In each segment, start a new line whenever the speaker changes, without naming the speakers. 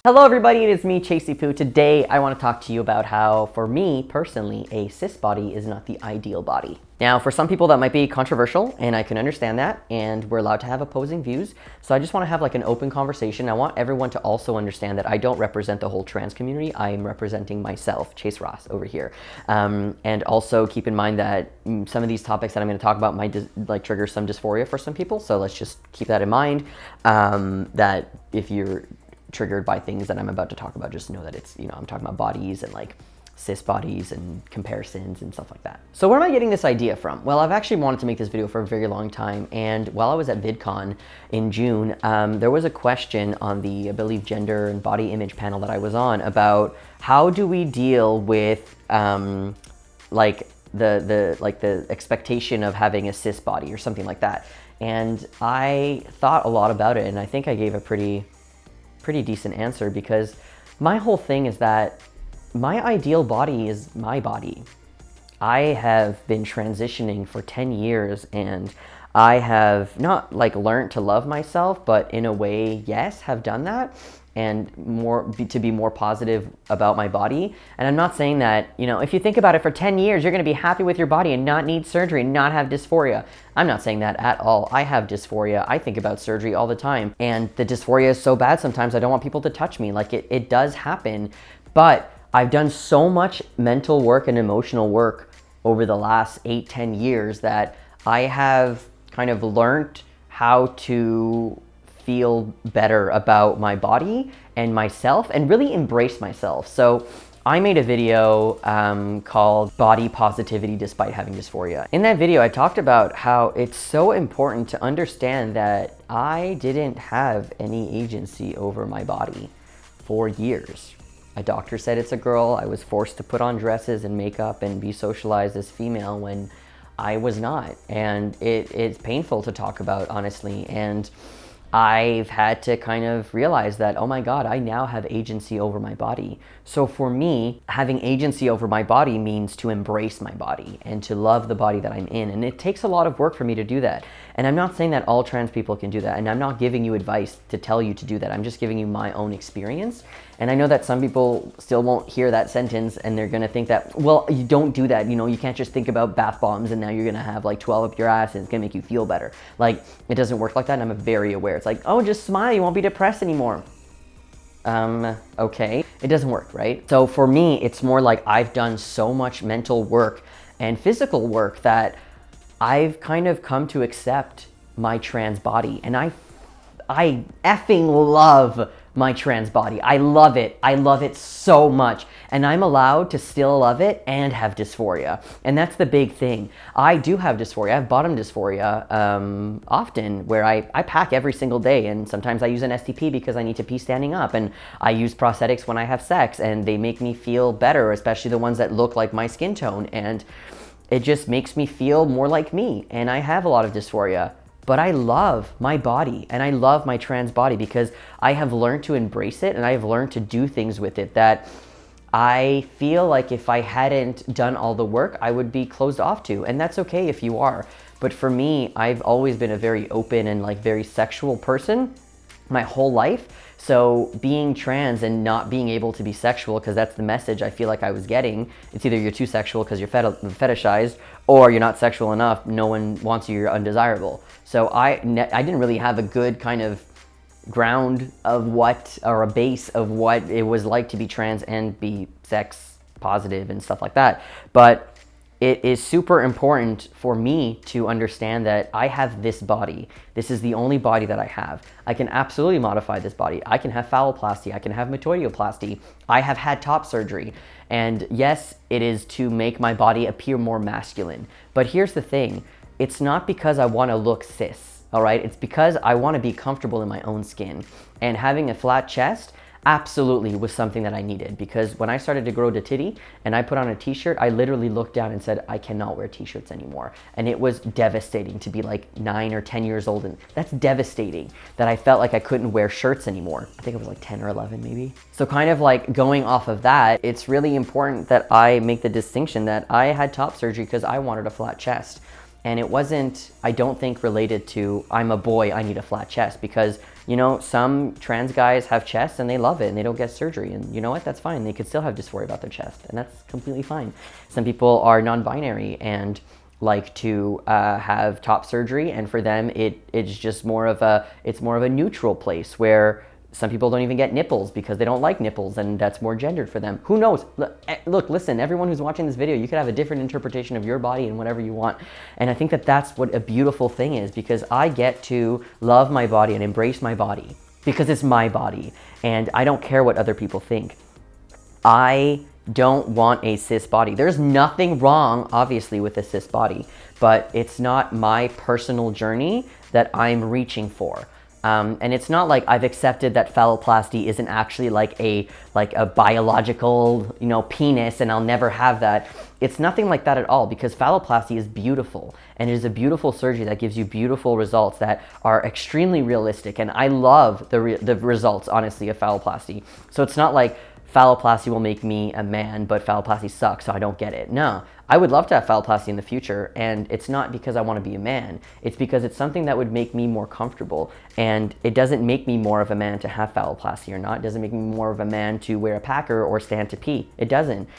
Hello everybody, it is me, Chasey Poo. Today I want to talk to you about how, for me personally, a cis body is not the ideal body. Now, for some people that might be controversial, and I can understand that, and we're allowed to have opposing views, so I just want to have like an open conversation. I want everyone to also understand that I don't represent the whole trans community. I am representing myself, Chase Ross, over here. And also keep in mind that some of these topics that I'm going to talk about might trigger some dysphoria for some people, so let's just keep that in mind, that if you're triggered by things that I'm about to talk about, just know that it's, I'm talking about bodies and like cis bodies and comparisons and stuff like that. So where am I getting this idea from? Well, I've actually wanted to make this video for a very long time, and while I was at VidCon in June, there was a question on the, I believe, gender and body image panel that I was on about how do we deal with the expectation of having a cis body or something like that. And I thought a lot about it, and I think I gave a pretty decent answer, because my whole thing is that my ideal body is my body. I have been transitioning for 10 years, and I have not learned to love myself, but in a way, yes, have done that, and to be more positive about my body. And I'm not saying that, if you think about it, for 10 years, you're gonna be happy with your body and not need surgery and not have dysphoria. I'm not saying that at all. I have dysphoria. I think about surgery all the time. And the dysphoria is so bad sometimes I don't want people to touch me. It does happen. But I've done so much mental work and emotional work over the last 8-10 years that I have kind of learned how to feel better about my body and myself and really embrace myself. So I made a video called Body Positivity Despite Having Dysphoria. In that video, I talked about how it's so important to understand that I didn't have any agency over my body for years. A doctor said it's a girl. I was forced to put on dresses and makeup and be socialized as female when I was not. And it's painful to talk about, honestly. And I've had to kind of realize that, oh my God, I now have agency over my body. So for me, having agency over my body means to embrace my body and to love the body that I'm in. And it takes a lot of work for me to do that. And I'm not saying that all trans people can do that. And I'm not giving you advice to tell you to do that. I'm just giving you my own experience. And I know that some people still won't hear that sentence, and they're gonna think that, well, you don't do that. You can't just think about bath bombs and now you're gonna have 12 up your ass and it's gonna make you feel better. It doesn't work like that, and I'm very aware. It's like, oh, just smile, you won't be depressed anymore. Okay. It doesn't work, right? So for me, it's more like I've done so much mental work and physical work that I've kind of come to accept my trans body, and I effing love my trans body. I love it. I love it so much. And I'm allowed to still love it and have dysphoria. And that's the big thing. I do have dysphoria. I have bottom dysphoria often, where I pack every single day, and sometimes I use an STP because I need to pee standing up, and I use prosthetics when I have sex, and they make me feel better, especially the ones that look like my skin tone, and it just makes me feel more like me. And I have a lot of dysphoria. But I love my body, and I love my trans body because I have learned to embrace it, and I have learned to do things with it that I feel like if I hadn't done all the work, I would be closed off to. And that's okay if you are. But for me, I've always been a very open and very sexual person my whole life. So being trans and not being able to be sexual, because that's the message I feel like I was getting. It's either you're too sexual because you're fetishized, or you're not sexual enough, no one wants you, you're undesirable. So I didn't really have a good kind of ground of a base of what it was like to be trans and be sex positive and stuff like that. But it is super important for me to understand that I have this body. This is the only body that I have. I can absolutely modify this body. I can have phalloplasty. I can have metoidioplasty. I have had top surgery. And yes, it is to make my body appear more masculine. But here's the thing. It's not because I want to look cis, all right? It's because I want to be comfortable in my own skin. And having a flat chest absolutely was something that I needed, because when I started to grow the titty and I put on a t-shirt, I literally looked down and said, I cannot wear t-shirts anymore. And it was devastating to be 9 or 10 years old, and that's devastating that I felt like I couldn't wear shirts anymore. I think it was 10 or 11 maybe. So kind of going off of that, it's really important that I make the distinction that I had top surgery because I wanted a flat chest. And it wasn't, I don't think, related to, I'm a boy, I need a flat chest, because, you know, some trans guys have chests and they love it and they don't get surgery. And you know what? That's fine. They could still have dysphoria about their chest, and that's completely fine. Some people are non-binary and like to have top surgery, and for them it's just more of a neutral place where some people don't even get nipples because they don't like nipples, and that's more gendered for them. Who knows? Look, listen, everyone who's watching this video, you could have a different interpretation of your body and whatever you want. And I think that that's what a beautiful thing is, because I get to love my body and embrace my body because it's my body, and I don't care what other people think. I don't want a cis body. There's nothing wrong, obviously, with a cis body, but it's not my personal journey that I'm reaching for. And it's not like I've accepted that phalloplasty isn't actually like a biological, you know, penis, and I'll never have that. It's nothing like that at all, because phalloplasty is beautiful, and it is a beautiful surgery that gives you beautiful results that are extremely realistic. And I love the results, honestly, of phalloplasty. So it's not like phalloplasty will make me a man, but phalloplasty sucks, so I don't get it. No, I would love to have phalloplasty in the future, and it's not because I want to be a man. It's because it's something that would make me more comfortable, and it doesn't make me more of a man to have phalloplasty or not. It doesn't make me more of a man to wear a packer or stand to pee. It doesn't.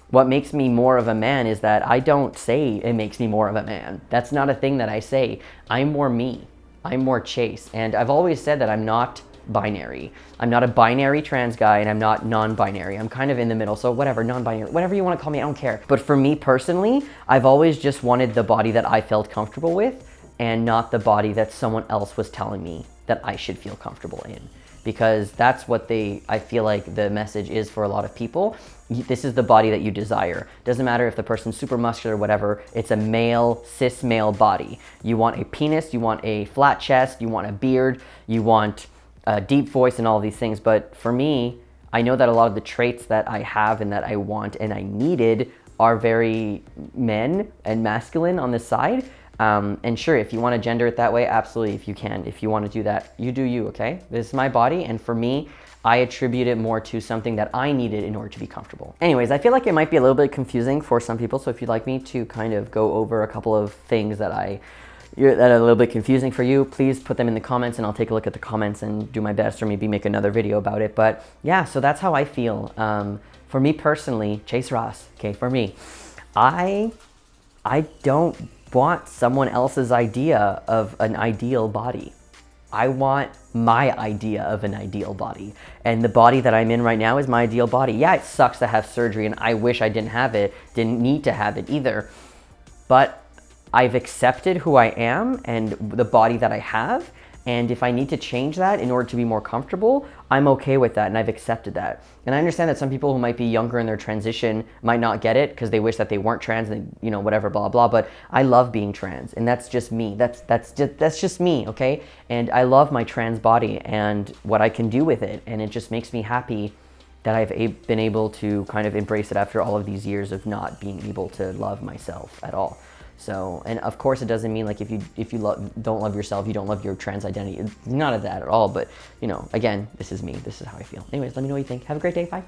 What makes me more of a man is that I don't say it makes me more of a man. That's not a thing that I say. I'm more me. I'm more Chase, and I've always said that I'm not binary. I'm not a binary trans guy, and I'm not non-binary. I'm kind of in the middle, so whatever, non-binary, whatever you want to call me, I don't care. But for me personally, I've always just wanted the body that I felt comfortable with, and not the body that someone else was telling me that I should feel comfortable in. Because that's what I feel like the message is for a lot of people. This is the body that you desire. Doesn't matter if the person's super muscular or whatever, it's a male, cis male body. You want a penis, you want a flat chest, you want a beard, you want a deep voice and all of these things. But for me, I know that a lot of the traits that I have and that I want and I needed are very men and masculine on the side. And sure, if you want to gender it that way, absolutely, if you can. If you want to do that, you do you, okay? This is my body, and for me, I attribute it more to something that I needed in order to be comfortable. Anyways, I feel like it might be a little bit confusing for some people, so if you'd like me to kind of go over a couple of things that are a little bit confusing for you, please put them in the comments, and I'll take a look at the comments and do my best, or maybe make another video about it. But yeah, so that's how I feel. For me personally, Chase Ross, okay, for me, I don't want someone else's idea of an ideal body. I want my idea of an ideal body. And the body that I'm in right now is my ideal body. Yeah, it sucks to have surgery, and I wish I didn't have it, didn't need to have it either. But I've accepted who I am and the body that I have. And if I need to change that in order to be more comfortable, I'm okay with that, and I've accepted that. And I understand that some people who might be younger in their transition might not get it because they wish that they weren't trans, and you know, whatever, blah, blah, but I love being trans, and that's just me. That's just me, okay? And I love my trans body and what I can do with it, and it just makes me happy that I've been able to kind of embrace it after all of these years of not being able to love myself at all. So, and of course it doesn't mean like if you don't love yourself, you don't love your trans identity. It's none of that at all, but you know, again, this is me, this is how I feel. Anyways, let me know what you think. Have a great day, bye.